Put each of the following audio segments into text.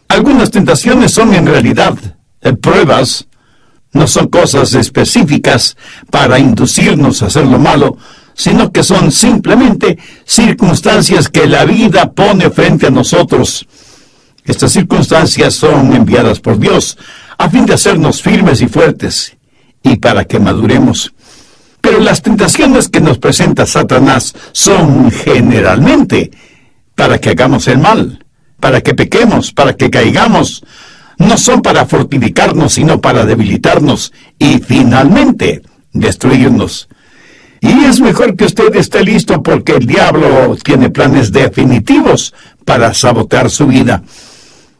Algunas tentaciones son en realidad pruebas, no son cosas específicas para inducirnos a hacer lo malo, sino que son simplemente circunstancias que la vida pone frente a nosotros. Estas circunstancias son enviadas por Dios a fin de hacernos firmes y fuertes y para que maduremos. Pero las tentaciones que nos presenta Satanás son generalmente para que hagamos el mal, para que pequemos, para que caigamos. No son para fortificarnos, sino para debilitarnos y finalmente destruirnos. Y es mejor que usted esté listo porque el diablo tiene planes definitivos para sabotear su vida.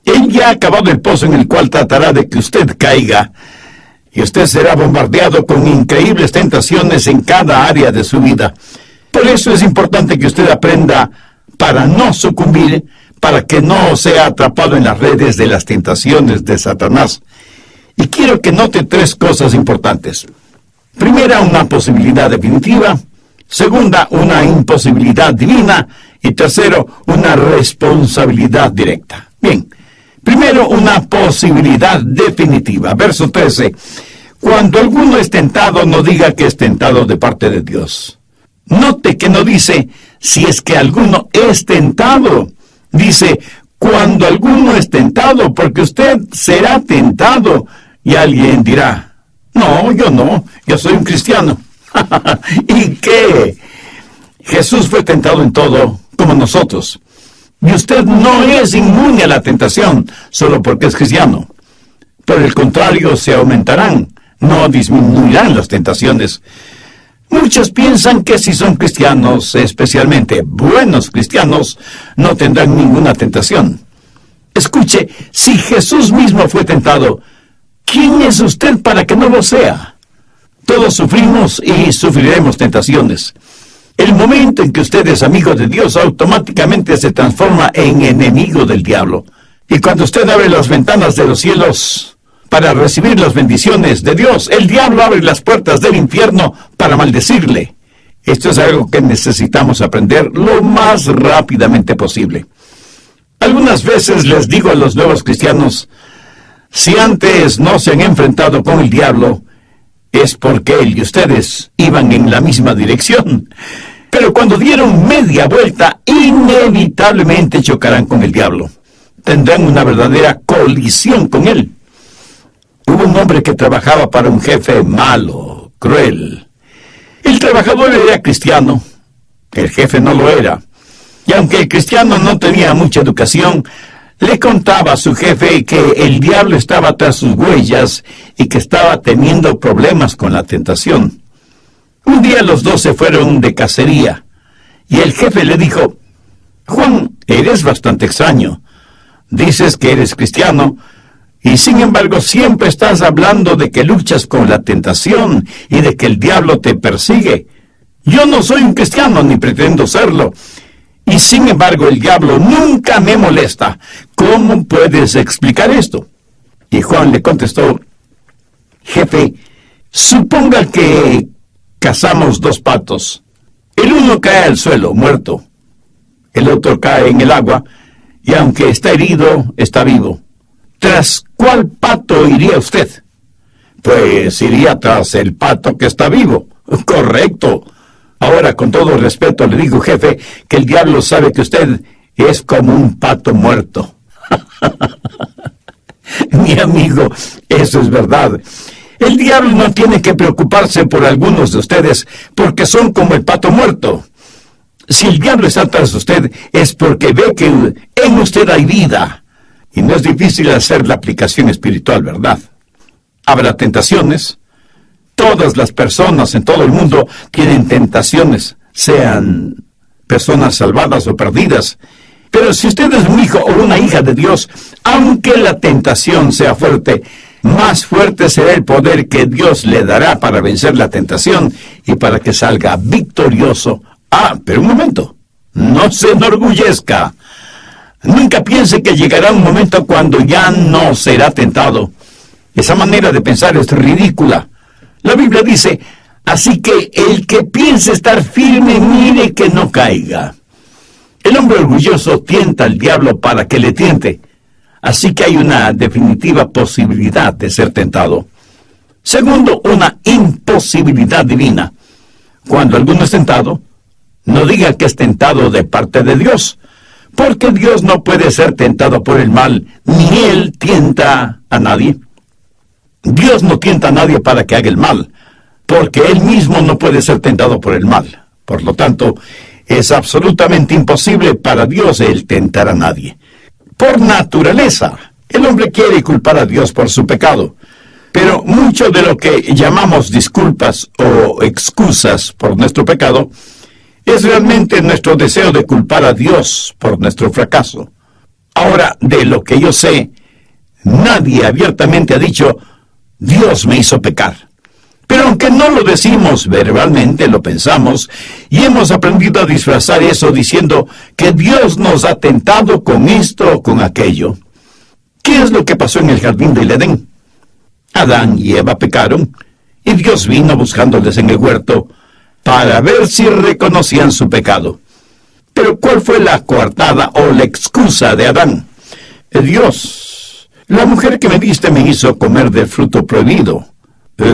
Él ya ha acabado el pozo en el cual tratará de que usted caiga. Y usted será bombardeado con increíbles tentaciones en cada área de su vida. Por eso es importante que usted aprenda para no sucumbir, para que no sea atrapado en las redes de las tentaciones de Satanás. Y quiero que note 3 cosas importantes. Primera, una posibilidad definitiva. Segunda, una imposibilidad divina. Y tercero, una responsabilidad directa. Bien, primero, una posibilidad definitiva. Verso 13. Cuando alguno es tentado, no diga que es tentado de parte de Dios. Note que no dice, si es que alguno es tentado. Dice, cuando alguno es tentado, porque usted será tentado. Y alguien dirá, no, yo soy un cristiano. ¿Y qué? Jesús fue tentado en todo, como nosotros. Y usted no es inmune a la tentación, solo porque es cristiano. Por el contrario, se aumentarán, no disminuirán las tentaciones. Muchos piensan que si son cristianos, especialmente buenos cristianos, no tendrán ninguna tentación. Escuche, si Jesús mismo fue tentado, ¿quién es usted para que no lo sea? Todos sufrimos y sufriremos tentaciones. El momento en que usted es amigo de Dios, automáticamente se transforma en enemigo del diablo. Y cuando usted abre las ventanas de los cielos para recibir las bendiciones de Dios, el diablo abre las puertas del infierno para maldecirle. Esto es algo que necesitamos aprender lo más rápidamente posible. Algunas veces les digo a los nuevos cristianos, si antes no se han enfrentado con el diablo, es porque él y ustedes iban en la misma dirección. Pero cuando dieron media vuelta, inevitablemente chocarán con el diablo. Tendrán una verdadera colisión con él. Hubo un hombre que trabajaba para un jefe malo, cruel. El trabajador era cristiano, el jefe no lo era. Y aunque el cristiano no tenía mucha educación, le contaba a su jefe que el diablo estaba tras sus huellas y que estaba teniendo problemas con la tentación. Un día los dos se fueron de cacería y el jefe le dijo, Juan, eres bastante extraño. Dices que eres cristiano y sin embargo siempre estás hablando de que luchas con la tentación y de que el diablo te persigue. Yo no soy un cristiano ni pretendo serlo. Y sin embargo el diablo nunca me molesta. ¿Cómo puedes explicar esto? Y Juan le contestó, jefe, suponga que cazamos 2 patos. El uno cae al suelo, muerto. El otro cae en el agua, y aunque está herido, está vivo. ¿Tras cuál pato iría usted? Pues iría tras el pato que está vivo. Correcto. Ahora, con todo respeto, le digo, jefe, que el diablo sabe que usted es como un pato muerto. Mi amigo, eso es verdad. El diablo no tiene que preocuparse por algunos de ustedes, porque son como el pato muerto. Si el diablo está tras usted, es porque ve que en usted hay vida. Y no es difícil hacer la aplicación espiritual, ¿verdad? Habrá tentaciones. Todas las personas en todo el mundo tienen tentaciones, sean personas salvadas o perdidas. Pero si usted es un hijo o una hija de Dios, aunque la tentación sea fuerte, más fuerte será el poder que Dios le dará para vencer la tentación y para que salga victorioso. Ah, pero un momento, no se enorgullezca. Nunca piense que llegará un momento cuando ya no será tentado. Esa manera de pensar es ridícula. La Biblia dice, así que el que piense estar firme, mire que no caiga. El hombre orgulloso tienta al diablo para que le tiente. Así que hay una definitiva posibilidad de ser tentado. Segundo, una imposibilidad divina. Cuando alguno es tentado, no diga que es tentado de parte de Dios, porque Dios no puede ser tentado por el mal, ni Él tienta a nadie. Dios no tienta a nadie para que haga el mal, porque Él mismo no puede ser tentado por el mal. Por lo tanto, es absolutamente imposible para Dios el tentar a nadie. Por naturaleza, el hombre quiere culpar a Dios por su pecado, pero mucho de lo que llamamos disculpas o excusas por nuestro pecado es realmente nuestro deseo de culpar a Dios por nuestro fracaso. Ahora, de lo que yo sé, nadie abiertamente ha dicho, Dios me hizo pecar. Pero aunque no lo decimos verbalmente, lo pensamos, y hemos aprendido a disfrazar eso diciendo que Dios nos ha tentado con esto o con aquello. ¿Qué es lo que pasó en el jardín del Edén? Adán y Eva pecaron, y Dios vino buscándoles en el huerto para ver si reconocían su pecado. Pero ¿cuál fue la coartada o la excusa de Adán? Dios, la mujer que me diste me hizo comer del fruto prohibido.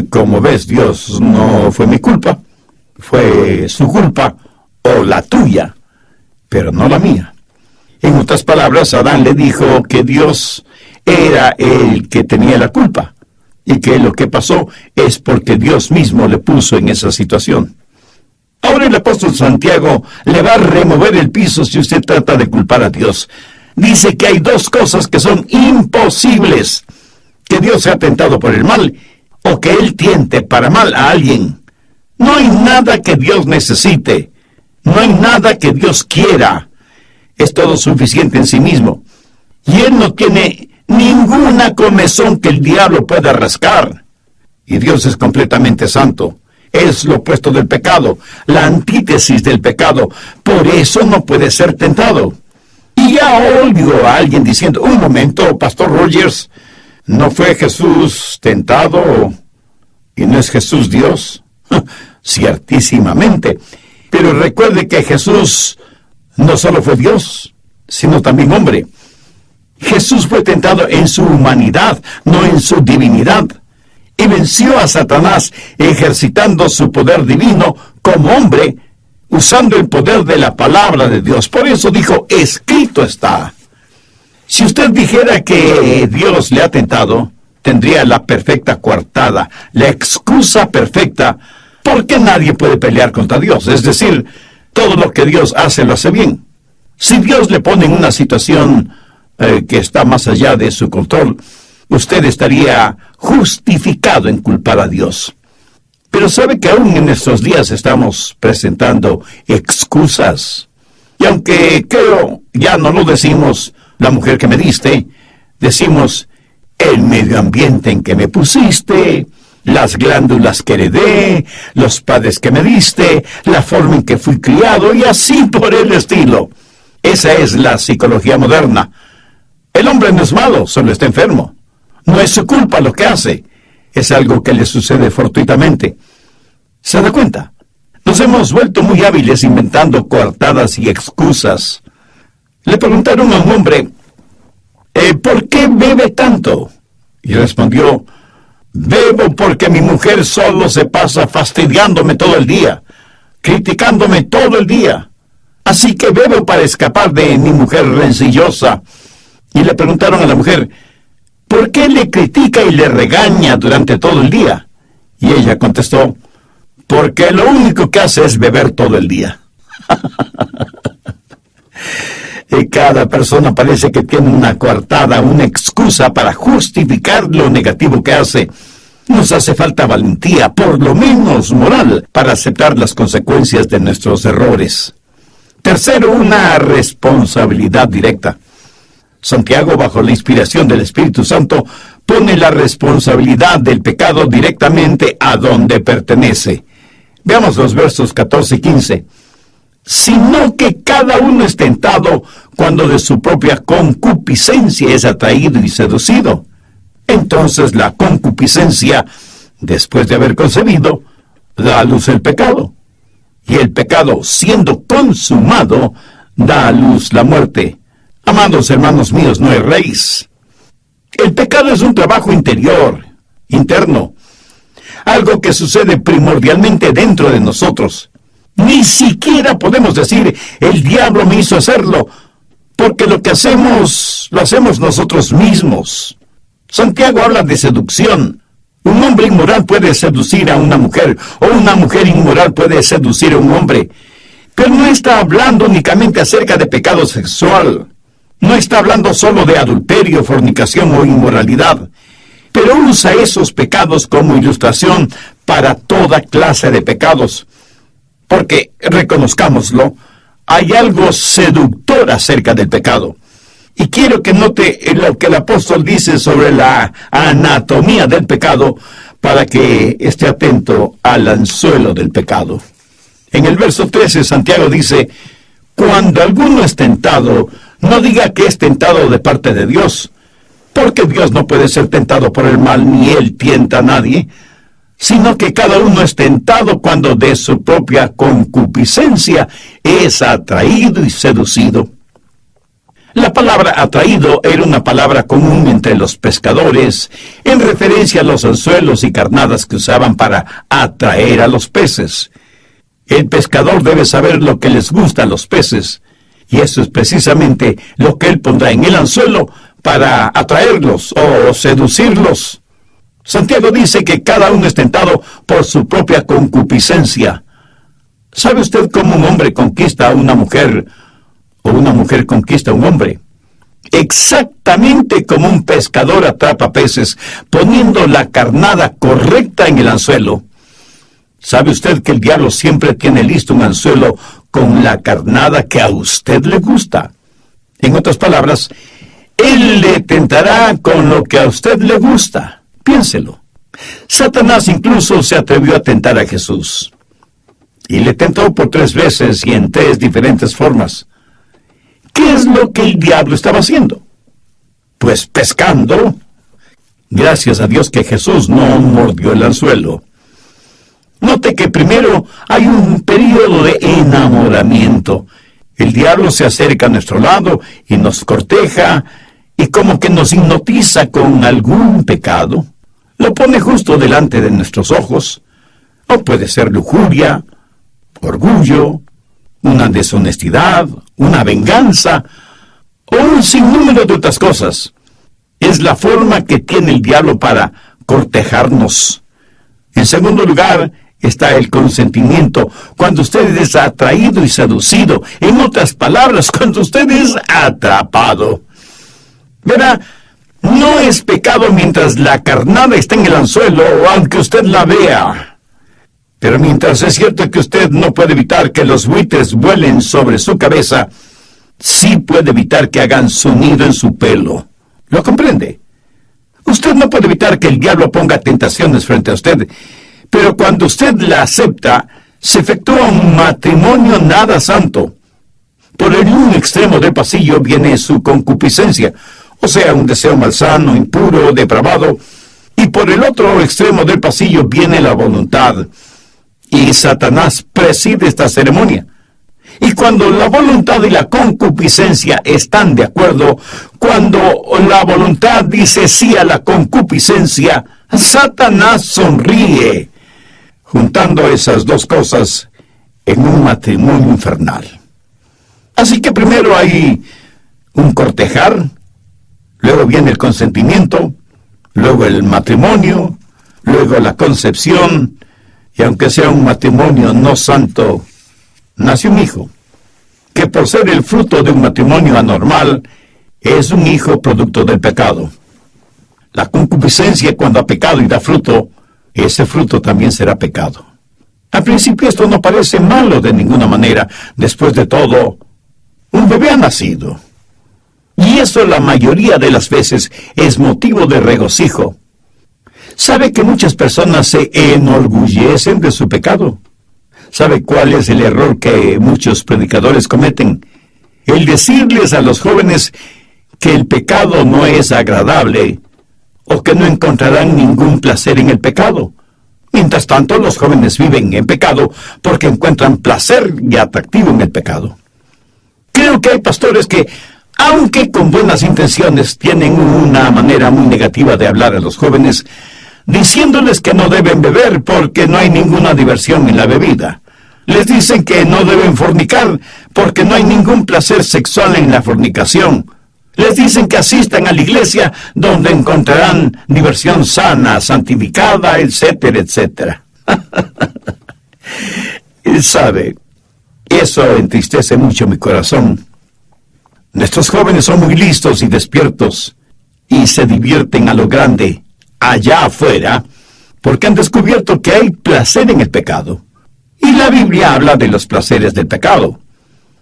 Como ves, Dios, no fue mi culpa, fue su culpa o la tuya, pero no la mía. En otras palabras, Adán le dijo que Dios era el que tenía la culpa y que lo que pasó es porque Dios mismo le puso en esa situación. Ahora el apóstol Santiago le va a remover el piso si usted trata de culpar a Dios. Dice que hay dos cosas que son imposibles: que Dios sea tentado por el mal o que Él tiente para mal a alguien. No hay nada que Dios necesite, no hay nada que Dios quiera. Es todo suficiente en sí mismo. Y Él no tiene ninguna comezón que el diablo pueda rascar. Y Dios es completamente santo. Es lo opuesto del pecado, la antítesis del pecado. Por eso no puede ser tentado. Y ya oigo a alguien diciendo, un momento, Pastor Rogers, ¿no fue Jesús tentado y no es Jesús Dios? Ciertísimamente. Pero recuerde que Jesús no solo fue Dios, sino también hombre. Jesús fue tentado en su humanidad, no en su divinidad. Y venció a Satanás ejercitando su poder divino como hombre, usando el poder de la palabra de Dios. Por eso dijo, escrito está. Si usted dijera que Dios le ha tentado, tendría la perfecta coartada, la excusa perfecta, porque nadie puede pelear contra Dios. Es decir, todo lo que Dios hace lo hace bien. Si Dios le pone en una situación que está más allá de su control, usted estaría justificado en culpar a Dios. Pero sabe que aún en estos días estamos presentando excusas. Y aunque creo, ya no lo decimos, la mujer que me diste, decimos, el medio ambiente en que me pusiste, las glándulas que heredé, los padres que me diste, la forma en que fui criado, y así por el estilo. Esa es la psicología moderna. El hombre no es malo, solo está enfermo. No es su culpa lo que hace. Es algo que le sucede fortuitamente. ¿Se da cuenta? Nos hemos vuelto muy hábiles inventando coartadas y excusas. Le preguntaron a un hombre, ¿por qué bebe tanto? Y respondió, bebo porque mi mujer solo se pasa fastidiándome todo el día, criticándome todo el día. Así que bebo para escapar de mi mujer rencillosa. Y le preguntaron a la mujer, ¿por qué le critica y le regaña durante todo el día? Y ella contestó, porque lo único que hace es beber todo el día. Y cada persona parece que tiene una coartada, una excusa para justificar lo negativo que hace. Nos hace falta valentía, por lo menos moral, para aceptar las consecuencias de nuestros errores. Tercero, una responsabilidad directa. Santiago, bajo la inspiración del Espíritu Santo, pone la responsabilidad del pecado directamente a donde pertenece. Veamos los versos 14 y 15. Sino que cada uno es tentado cuando de su propia concupiscencia es atraído y seducido. Entonces la concupiscencia, después de haber concebido, da a luz el pecado. Y el pecado, siendo consumado, da a luz la muerte. Amados hermanos míos, no erréis. El pecado es un trabajo interior, interno, algo que sucede primordialmente dentro de nosotros. Ni siquiera podemos decir, el diablo me hizo hacerlo, porque lo que hacemos, lo hacemos nosotros mismos. Santiago habla de seducción. Un hombre inmoral puede seducir a una mujer, o una mujer inmoral puede seducir a un hombre. Pero no está hablando únicamente acerca de pecado sexual. No está hablando solo de adulterio, fornicación o inmoralidad. Pero usa esos pecados como ilustración para toda clase de pecados. Porque, reconozcámoslo, hay algo seductor acerca del pecado. Y quiero que note lo que el apóstol dice sobre la anatomía del pecado para que esté atento al anzuelo del pecado. En el verso 13, Santiago dice, cuando alguno es tentado, no diga que es tentado de parte de Dios, porque Dios no puede ser tentado por el mal, ni Él tienta a nadie, sino que cada uno es tentado cuando de su propia concupiscencia es atraído y seducido. La palabra atraído era una palabra común entre los pescadores, en referencia a los anzuelos y carnadas que usaban para atraer a los peces. El pescador debe saber lo que les gusta a los peces, y eso es precisamente lo que él pondrá en el anzuelo para atraerlos o seducirlos. Santiago dice que cada uno es tentado por su propia concupiscencia. ¿Sabe usted cómo un hombre conquista a una mujer o una mujer conquista a un hombre? Exactamente como un pescador atrapa peces, poniendo la carnada correcta en el anzuelo. ¿Sabe usted que el diablo siempre tiene listo un anzuelo con la carnada que a usted le gusta? En otras palabras, él le tentará con lo que a usted le gusta. Piénselo. Satanás incluso se atrevió a tentar a Jesús. Y le tentó por 3 veces y en 3 diferentes formas. ¿Qué es lo que el diablo estaba haciendo? Pues pescando. Gracias a Dios que Jesús no mordió el anzuelo. Note que primero hay un periodo de enamoramiento. El diablo se acerca a nuestro lado y nos corteja y como que nos hipnotiza con algún pecado. Lo pone justo delante de nuestros ojos. O puede ser lujuria, orgullo, una deshonestidad, una venganza, o un sinnúmero de otras cosas. Es la forma que tiene el diablo para cortejarnos. En segundo lugar, está el consentimiento, cuando usted es atraído y seducido. En otras palabras, cuando usted es atrapado. Verá, no es pecado mientras la carnada está en el anzuelo o aunque usted la vea. Pero mientras es cierto que usted no puede evitar que los buitres vuelen sobre su cabeza, sí puede evitar que hagan su nido en su pelo. ¿Lo comprende? Usted no puede evitar que el diablo ponga tentaciones frente a usted, pero cuando usted la acepta, se efectúa un matrimonio nada santo. Por el un extremo del pasillo viene su concupiscencia, o sea, un deseo malsano, impuro, depravado, y por el otro extremo del pasillo viene la voluntad. Y Satanás preside esta ceremonia. Y cuando la voluntad y la concupiscencia están de acuerdo, cuando la voluntad dice sí a la concupiscencia, Satanás sonríe, juntando esas dos cosas en un matrimonio infernal. Así que primero hay un cortejar, luego viene el consentimiento, luego el matrimonio, luego la concepción, y aunque sea un matrimonio no santo, nace un hijo, que por ser el fruto de un matrimonio anormal, es un hijo producto del pecado. La concupiscencia, cuando ha pecado y da fruto, ese fruto también será pecado. Al principio esto no parece malo de ninguna manera. Después de todo, un bebé ha nacido. Y eso la mayoría de las veces es motivo de regocijo. ¿Sabe que muchas personas se enorgullecen de su pecado? ¿Sabe cuál es el error que muchos predicadores cometen? El decirles a los jóvenes que el pecado no es agradable o que no encontrarán ningún placer en el pecado. Mientras tanto, los jóvenes viven en pecado porque encuentran placer y atractivo en el pecado. Creo que hay pastores que, aunque con buenas intenciones, tienen una manera muy negativa de hablar a los jóvenes, diciéndoles que no deben beber porque no hay ninguna diversión en la bebida. Les dicen que no deben fornicar porque no hay ningún placer sexual en la fornicación. Les dicen que asistan a la iglesia donde encontrarán diversión sana, santificada, etcétera, etcétera. ¿Sabe? Eso entristece mucho mi corazón. Nuestros jóvenes son muy listos y despiertos y se divierten a lo grande allá afuera porque han descubierto que hay placer en el pecado. Y la Biblia habla de los placeres del pecado.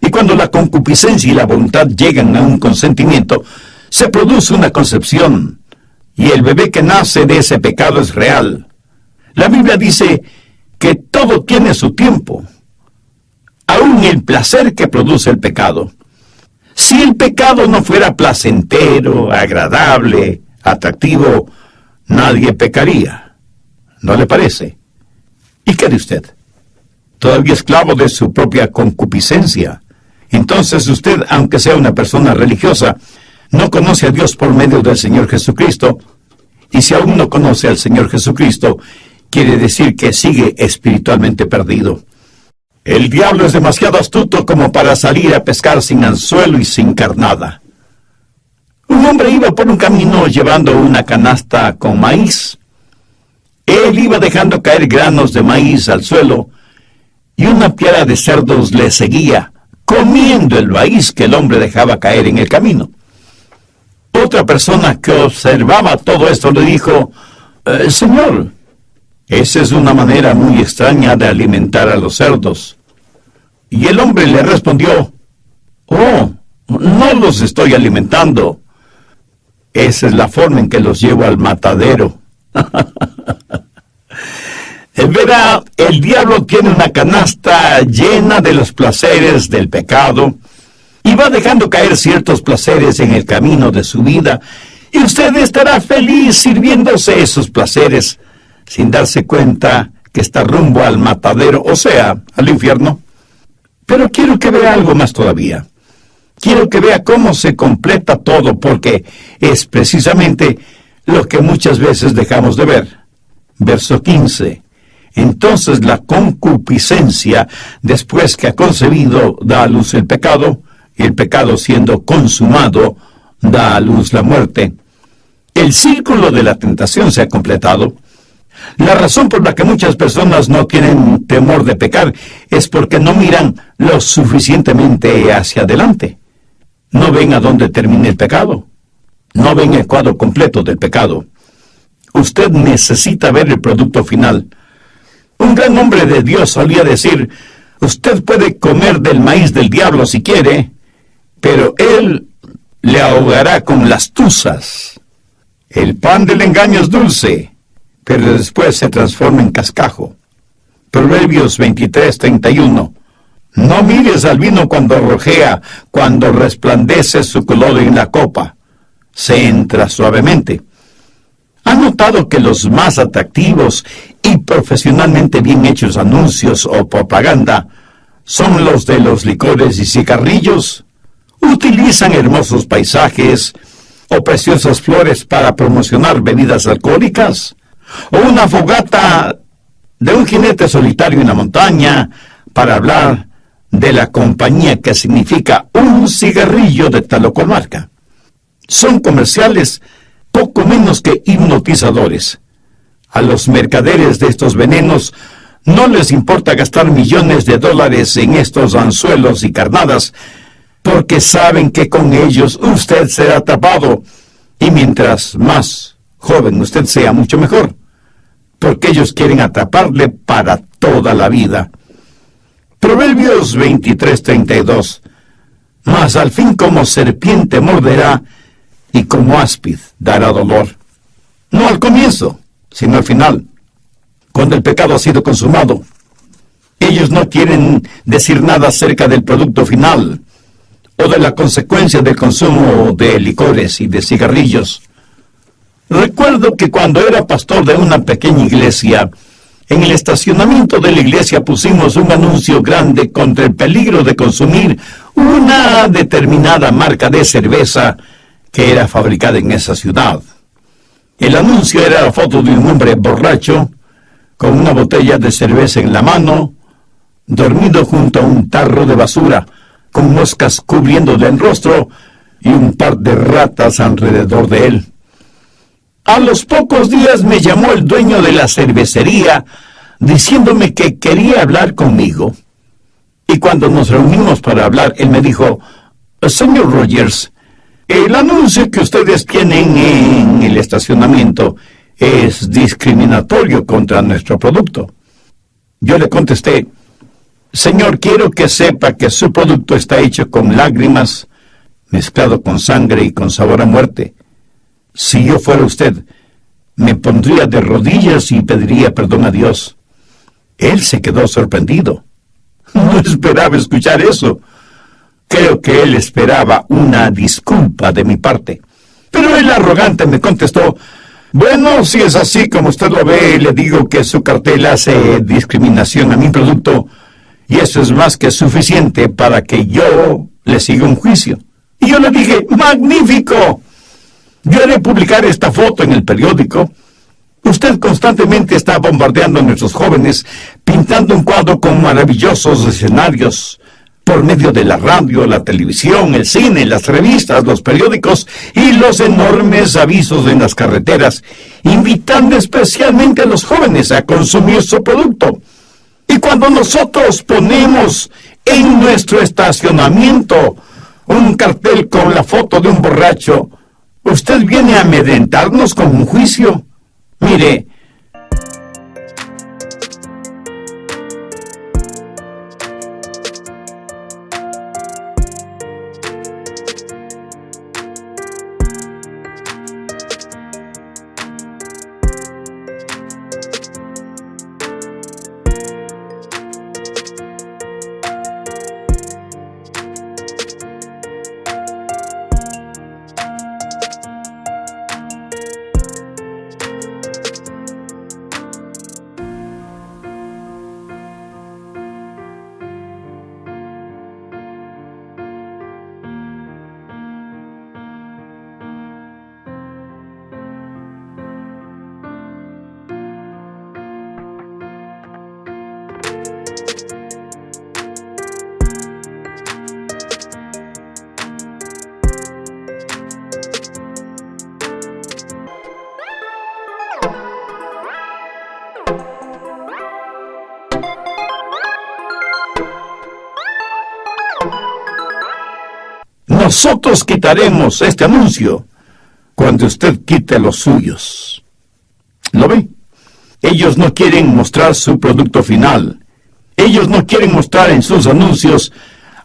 Y cuando la concupiscencia y la voluntad llegan a un consentimiento, se produce una concepción, y el bebé que nace de ese pecado es real. La Biblia dice que todo tiene su tiempo, aún el placer que produce el pecado. Si el pecado no fuera placentero, agradable, atractivo, nadie pecaría. ¿No le parece? ¿Y qué de usted? ¿Todavía esclavo de su propia concupiscencia? Entonces usted, aunque sea una persona religiosa, no conoce a Dios por medio del Señor Jesucristo, y si aún no conoce al Señor Jesucristo, quiere decir que sigue espiritualmente perdido. El diablo es demasiado astuto como para salir a pescar sin anzuelo y sin carnada. Un hombre iba por un camino llevando una canasta con maíz. Él iba dejando caer granos de maíz al suelo, y una piara de cerdos le seguía, comiendo el maíz que el hombre dejaba caer en el camino. Otra persona que observaba todo esto le dijo, Señor, esa es una manera muy extraña de alimentar a los cerdos. Y el hombre le respondió, oh, no los estoy alimentando. Esa es la forma en que los llevo al matadero. Verá, el diablo tiene una canasta llena de los placeres del pecado y va dejando caer ciertos placeres en el camino de su vida, y usted estará feliz sirviéndose esos placeres sin darse cuenta que está rumbo al matadero, o sea, al infierno. Pero quiero que vea algo más todavía. Quiero que vea cómo se completa todo, porque es precisamente lo que muchas veces dejamos de ver. Verso 15. Entonces la concupiscencia, después que ha concebido, da a luz el pecado, y el pecado siendo consumado, da a luz la muerte. El círculo de la tentación se ha completado. La razón por la que muchas personas no tienen temor de pecar es porque no miran lo suficientemente hacia adelante. No ven a dónde termina el pecado. No ven el cuadro completo del pecado. Usted necesita ver el producto final. Un gran hombre de Dios solía decir, usted puede comer del maíz del diablo si quiere, pero él le ahogará con las tuzas. El pan del engaño es dulce, pero después se transforma en cascajo. Proverbios 23:31. No mires al vino cuando rojea, cuando resplandece su color en la copa. Se entra suavemente. ¿Ha notado que los más atractivos y profesionalmente bien hechos anuncios o propaganda son los de los licores y cigarrillos? Utilizan hermosos paisajes o preciosas flores para promocionar bebidas alcohólicas, o una fogata de un jinete solitario en la montaña para hablar de la compañía que significa un cigarrillo de tal o cual marca. Son comerciales poco menos que hipnotizadores. A los mercaderes de estos venenos no les importa gastar millones de dólares en estos anzuelos y carnadas, porque saben que con ellos usted será atrapado, y mientras más joven usted sea, mucho mejor, porque ellos quieren atraparle para toda la vida. Proverbios 23:32. Mas al fin como serpiente morderá, y como áspid dará dolor. No al comienzo, sino al final, cuando el pecado ha sido consumado. Ellos no quieren decir nada acerca del producto final, o de la consecuencia del consumo de licores y de cigarrillos. Recuerdo que cuando era pastor de una pequeña iglesia, En el estacionamiento de la iglesia pusimos un anuncio grande contra el peligro de consumir una determinada marca de cerveza que era fabricada en esa ciudad. El anuncio era la foto de un hombre borracho con una botella de cerveza en la mano, dormido junto a un tarro de basura, con moscas cubriéndole el rostro y un par de ratas alrededor de él. A los pocos días me llamó el dueño de la cervecería diciéndome que quería hablar conmigo. Y cuando nos reunimos para hablar, él me dijo: «Señor Rogers, el anuncio que ustedes tienen en el estacionamiento es discriminatorio contra nuestro producto». Yo le contesté: «Señor, quiero que sepa que su producto está hecho con lágrimas, mezclado con sangre y con sabor a muerte. Si yo fuera usted, me pondría de rodillas y pediría perdón a Dios». Él se quedó sorprendido. No esperaba escuchar eso. Creo que él esperaba una disculpa de mi parte. Pero el arrogante me contestó: «Bueno, si es así como usted lo ve, le digo que su cartel hace discriminación a mi producto, y eso es más que suficiente para que yo le siga un juicio». Y yo le dije: «¡Magnífico! Yo haré publicar esta foto en el periódico. Usted constantemente está bombardeando a nuestros jóvenes, pintando un cuadro con maravillosos escenarios por medio de la radio, la televisión, el cine, las revistas, los periódicos y los enormes avisos en las carreteras, invitando especialmente a los jóvenes a consumir su producto. Y cuando nosotros ponemos en nuestro estacionamiento un cartel con la foto de un borracho, usted viene a amedrentarnos con un juicio. Mire, nosotros quitaremos este anuncio cuando usted quite los suyos. ¿Lo ve? Ellos no quieren mostrar su producto final. Ellos no quieren mostrar en sus anuncios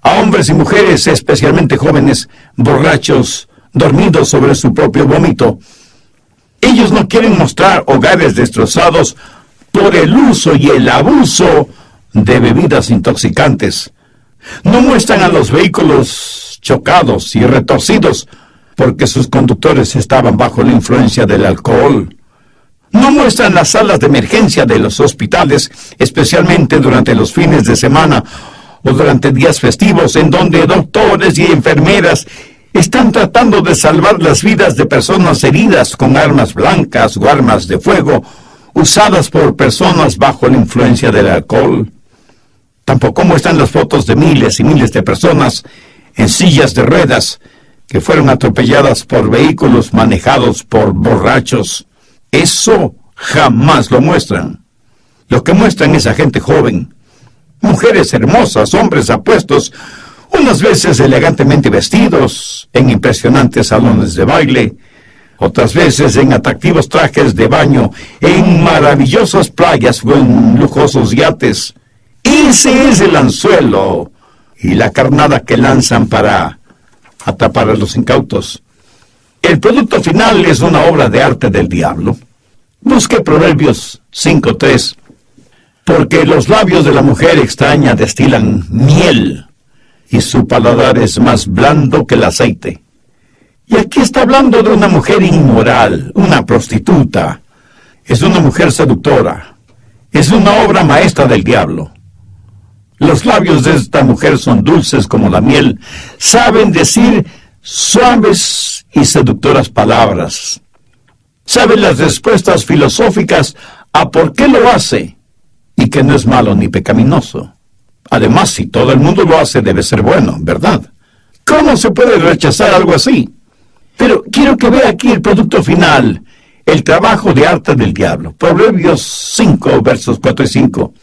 a hombres y mujeres, especialmente jóvenes, borrachos, dormidos sobre su propio vómito. Ellos no quieren mostrar hogares destrozados por el uso y el abuso de bebidas intoxicantes. No muestran a los vehículos chocados y retorcidos porque sus conductores estaban bajo la influencia del alcohol. No muestran las salas de emergencia de los hospitales, especialmente durante los fines de semana o durante días festivos, en donde doctores y enfermeras están tratando de salvar las vidas de personas heridas con armas blancas o armas de fuego usadas por personas bajo la influencia del alcohol. Tampoco muestran las fotos de miles y miles de personas en sillas de ruedas que fueron atropelladas por vehículos manejados por borrachos. Eso jamás lo muestran. Lo que muestran es a gente joven, mujeres hermosas, hombres apuestos, unas veces elegantemente vestidos, en impresionantes salones de baile, otras veces en atractivos trajes de baño, en maravillosas playas o en lujosos yates. Ese es el anzuelo y la carnada que lanzan para atrapar a los incautos. El producto final es una obra de arte del diablo. Busque Proverbios 5:3, porque los labios de la mujer extraña destilan miel, y su paladar es más blando que el aceite. Y aquí está hablando de una mujer inmoral, una prostituta. Es una mujer seductora. Es una obra maestra del diablo. Los labios de esta mujer son dulces como la miel. Saben decir suaves y seductoras palabras. Saben las respuestas filosóficas a por qué lo hace y que no es malo ni pecaminoso. Además, si todo el mundo lo hace, debe ser bueno, ¿verdad? ¿Cómo se puede rechazar algo así? Pero quiero que vea aquí el producto final, el trabajo de arte del diablo. Proverbios 5, versos 4 y 5.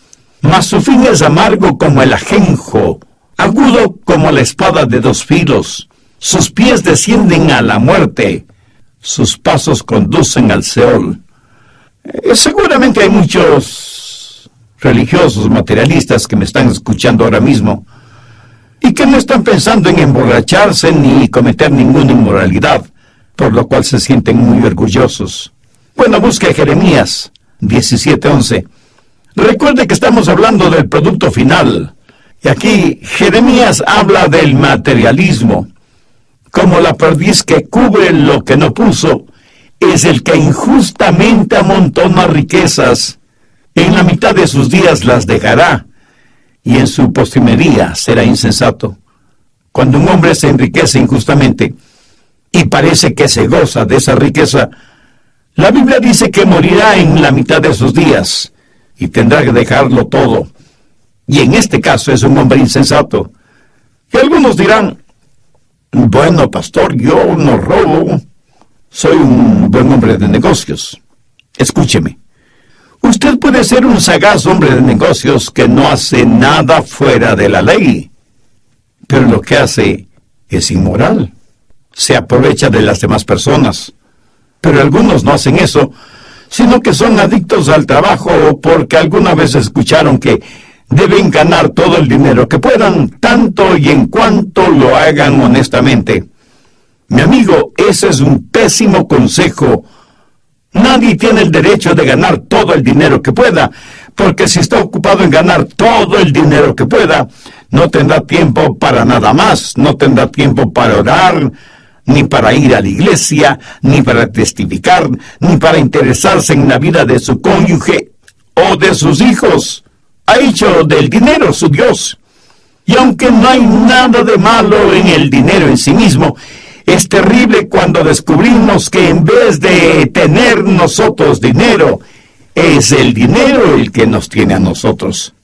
Mas su fin es amargo como el ajenjo, agudo como la espada de dos filos. Sus pies descienden a la muerte, sus pasos conducen al Seol. Seguramente hay muchos religiosos materialistas que me están escuchando ahora mismo y que no están pensando en emborracharse ni cometer ninguna inmoralidad, por lo cual se sienten muy orgullosos. Bueno, busque Jeremías 17:11. Recuerde que estamos hablando del producto final. Y aquí Jeremías habla del materialismo. Como la perdiz que cubre lo que no puso, es el que injustamente amontona riquezas. En la mitad de sus días las dejará, y en su postrimería será insensato. Cuando un hombre se enriquece injustamente, y parece que se goza de esa riqueza, la Biblia dice que morirá en la mitad de sus días, y tendrá que dejarlo todo. Y en este caso es un hombre insensato. Y algunos dirán, bueno, pastor, yo no robo, soy un buen hombre de negocios. Escúcheme, usted puede ser un sagaz hombre de negocios que no hace nada fuera de la ley, pero lo que hace es inmoral. Se aprovecha de las demás personas. Pero algunos no hacen eso, sino que son adictos al trabajo porque alguna vez escucharon que deben ganar todo el dinero que puedan, tanto y en cuanto lo hagan honestamente. Mi amigo, ese es un pésimo consejo. Nadie tiene el derecho de ganar todo el dinero que pueda, porque si está ocupado en ganar todo el dinero que pueda, no tendrá tiempo para nada más, no tendrá tiempo para orar, ni para ir a la iglesia, ni para testificar, ni para interesarse en la vida de su cónyuge o de sus hijos. Ha hecho del dinero su Dios. Y aunque no hay nada de malo en el dinero en sí mismo, es terrible cuando descubrimos que en vez de tener nosotros dinero, es el dinero el que nos tiene a nosotros.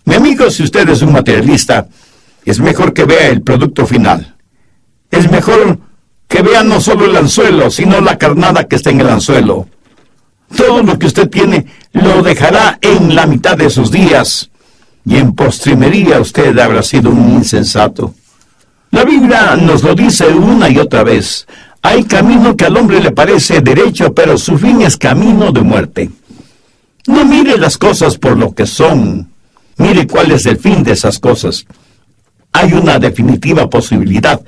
Mi amigo, si usted es un materialista, es mejor que vea el producto final. Es mejor que vea no solo el anzuelo, sino la carnada que está en el anzuelo. Todo lo que usted tiene lo dejará en la mitad de sus días, y en postrimería usted habrá sido un insensato. La Biblia nos lo dice una y otra vez. Hay camino que al hombre le parece derecho, pero su fin es camino de muerte. No mire las cosas por lo que son. Mire cuál es el fin de esas cosas. Hay una definitiva posibilidad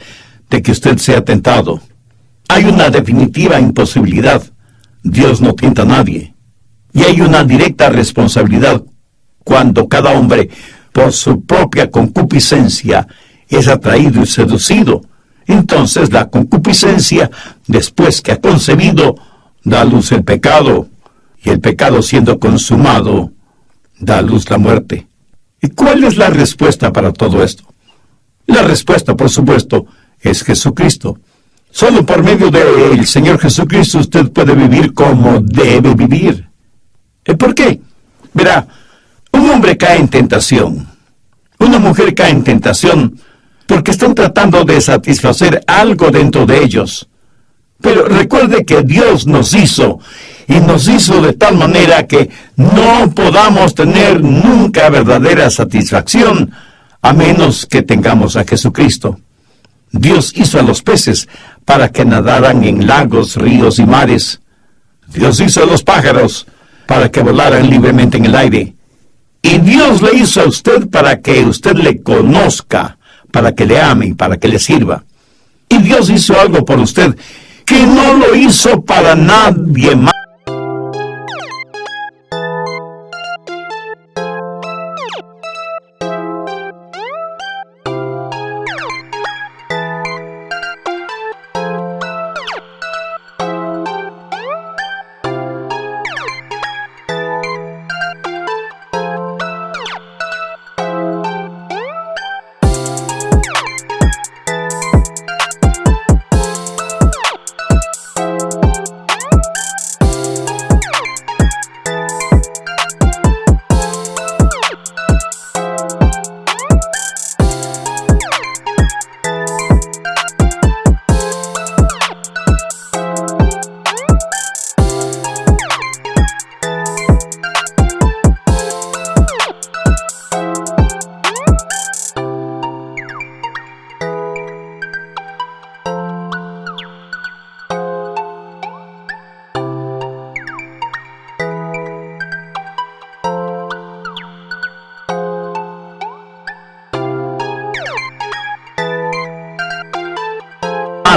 de que usted sea tentado. Hay una definitiva imposibilidad. Dios no tienta a nadie. Y hay una directa responsabilidad cuando cada hombre, por su propia concupiscencia, es atraído y seducido. Entonces la concupiscencia, después que ha concebido, da a luz el pecado, y el pecado siendo consumado, da a luz la muerte. ¿Y cuál es la respuesta para todo esto? La respuesta, por supuesto, es Jesucristo. Solo por medio del Señor Jesucristo usted puede vivir como debe vivir. ¿Por qué? Verá, un hombre cae en tentación. Una mujer cae en tentación porque están tratando de satisfacer algo dentro de ellos. Pero recuerde que Dios nos hizo, y nos hizo de tal manera que no podamos tener nunca verdadera satisfacción, a menos que tengamos a Jesucristo. Dios hizo a los peces para que nadaran en lagos, ríos y mares. Dios hizo a los pájaros para que volaran libremente en el aire. Y Dios le hizo a usted para que usted le conozca, para que le ame y para que le sirva. Y Dios hizo algo por usted que no lo hizo para nadie más.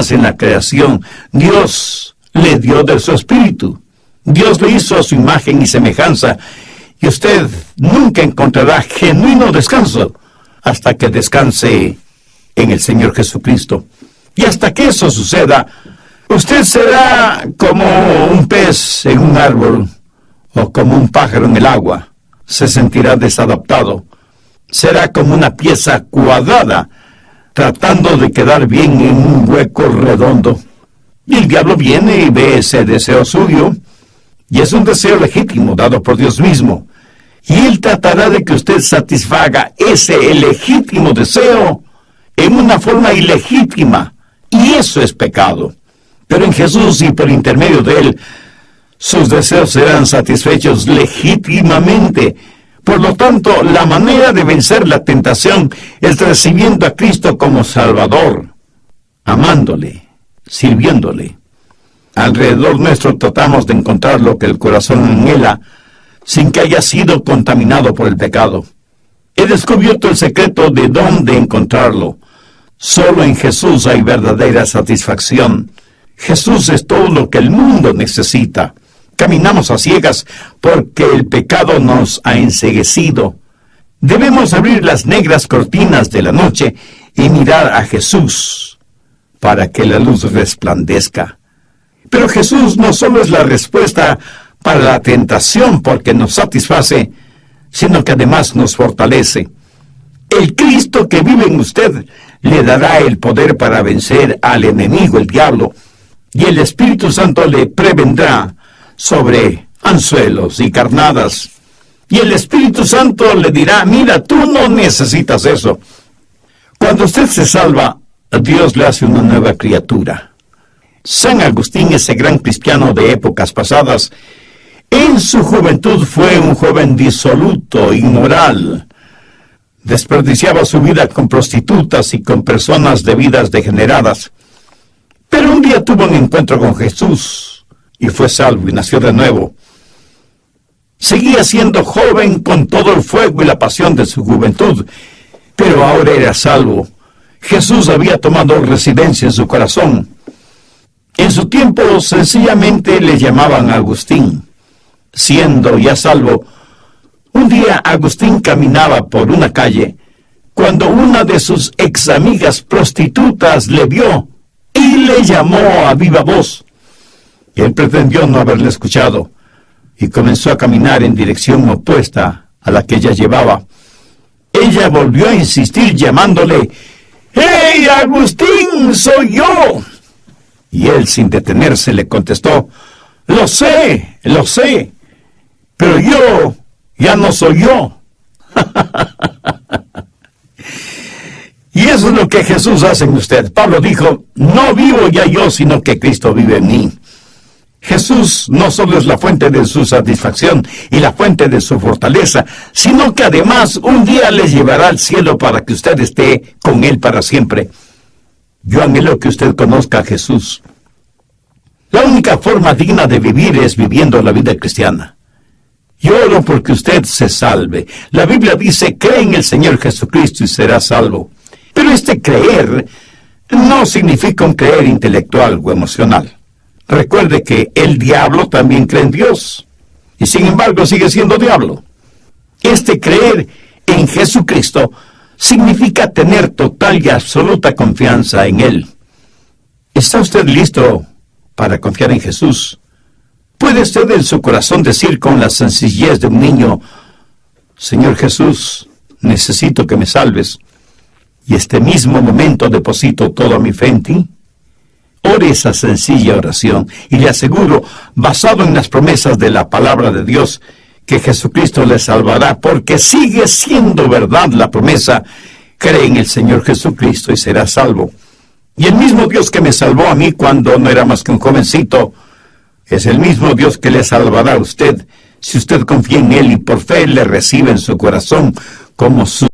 cosas en la creación, Dios le dio de su espíritu. Dios le hizo a su imagen y semejanza, y usted nunca encontrará genuino descanso hasta que descanse en el Señor Jesucristo. Y hasta que eso suceda, usted será como un pez en un árbol o como un pájaro en el agua. Se sentirá desadaptado. Será como una pieza cuadrada, tratando de quedar bien en un hueco redondo. Y el diablo viene y ve ese deseo suyo, y es un deseo legítimo dado por Dios mismo. Y él tratará de que usted satisfaga ese legítimo deseo en una forma ilegítima, y eso es pecado. Pero en Jesús y por intermedio de él, sus deseos serán satisfechos legítimamente. Por lo tanto, la manera de vencer la tentación es recibiendo a Cristo como Salvador, amándole, sirviéndole. Alrededor nuestro tratamos de encontrar lo que el corazón anhela, sin que haya sido contaminado por el pecado. He descubierto el secreto de dónde encontrarlo. Solo en Jesús hay verdadera satisfacción. Jesús es todo lo que el mundo necesita. Caminamos a ciegas porque el pecado nos ha enceguecido. Debemos abrir las negras cortinas de la noche y mirar a Jesús para que la luz resplandezca. Pero Jesús no solo es la respuesta para la tentación porque nos satisface, sino que además nos fortalece. El Cristo que vive en usted le dará el poder para vencer al enemigo, el diablo, y el Espíritu Santo le prevendrá sobre anzuelos y carnadas. Y el Espíritu Santo le dirá, mira, tú no necesitas eso. Cuando usted se salva, Dios le hace una nueva criatura. San Agustín, ese gran cristiano de épocas pasadas, en su juventud fue un joven disoluto, inmoral. Desperdiciaba su vida con prostitutas y con personas de vidas degeneradas. Pero un día tuvo un encuentro con Jesús y fue salvo y nació de nuevo. Seguía siendo joven con todo el fuego y la pasión de su juventud, pero ahora era salvo. Jesús había tomado residencia en su corazón. En su tiempo sencillamente le llamaban Agustín. Siendo ya salvo, un día Agustín caminaba por una calle cuando una de sus ex amigas prostitutas le vio y le llamó a viva voz. Él pretendió no haberle escuchado y comenzó a caminar en dirección opuesta a la que ella llevaba. Ella volvió a insistir llamándole, ¡Hey, Agustín, soy yo! Y él, sin detenerse, le contestó, lo sé, pero yo ya no soy yo. Y eso es lo que Jesús hace en usted. Pablo dijo, no vivo ya yo, sino que Cristo vive en mí. Jesús no solo es la fuente de su satisfacción y la fuente de su fortaleza, sino que además un día le llevará al cielo para que usted esté con Él para siempre. Yo anhelo que usted conozca a Jesús. La única forma digna de vivir es viviendo la vida cristiana. Yo oro porque usted se salve. La Biblia dice, cree en el Señor Jesucristo y será salvo. Pero este creer no significa un creer intelectual o emocional. Recuerde que el diablo también cree en Dios, y sin embargo sigue siendo diablo. Este creer en Jesucristo significa tener total y absoluta confianza en Él. ¿Está usted listo para confiar en Jesús? ¿Puede usted en su corazón decir con la sencillez de un niño, Señor Jesús, necesito que me salves, y este mismo momento deposito toda mi fe en ti? Ore esa sencilla oración y le aseguro, basado en las promesas de la palabra de Dios, que Jesucristo le salvará, porque sigue siendo verdad la promesa. Cree en el Señor Jesucristo y será salvo. Y el mismo Dios que me salvó a mí cuando no era más que un jovencito, es el mismo Dios que le salvará a usted, si usted confía en Él y por fe le recibe en su corazón como su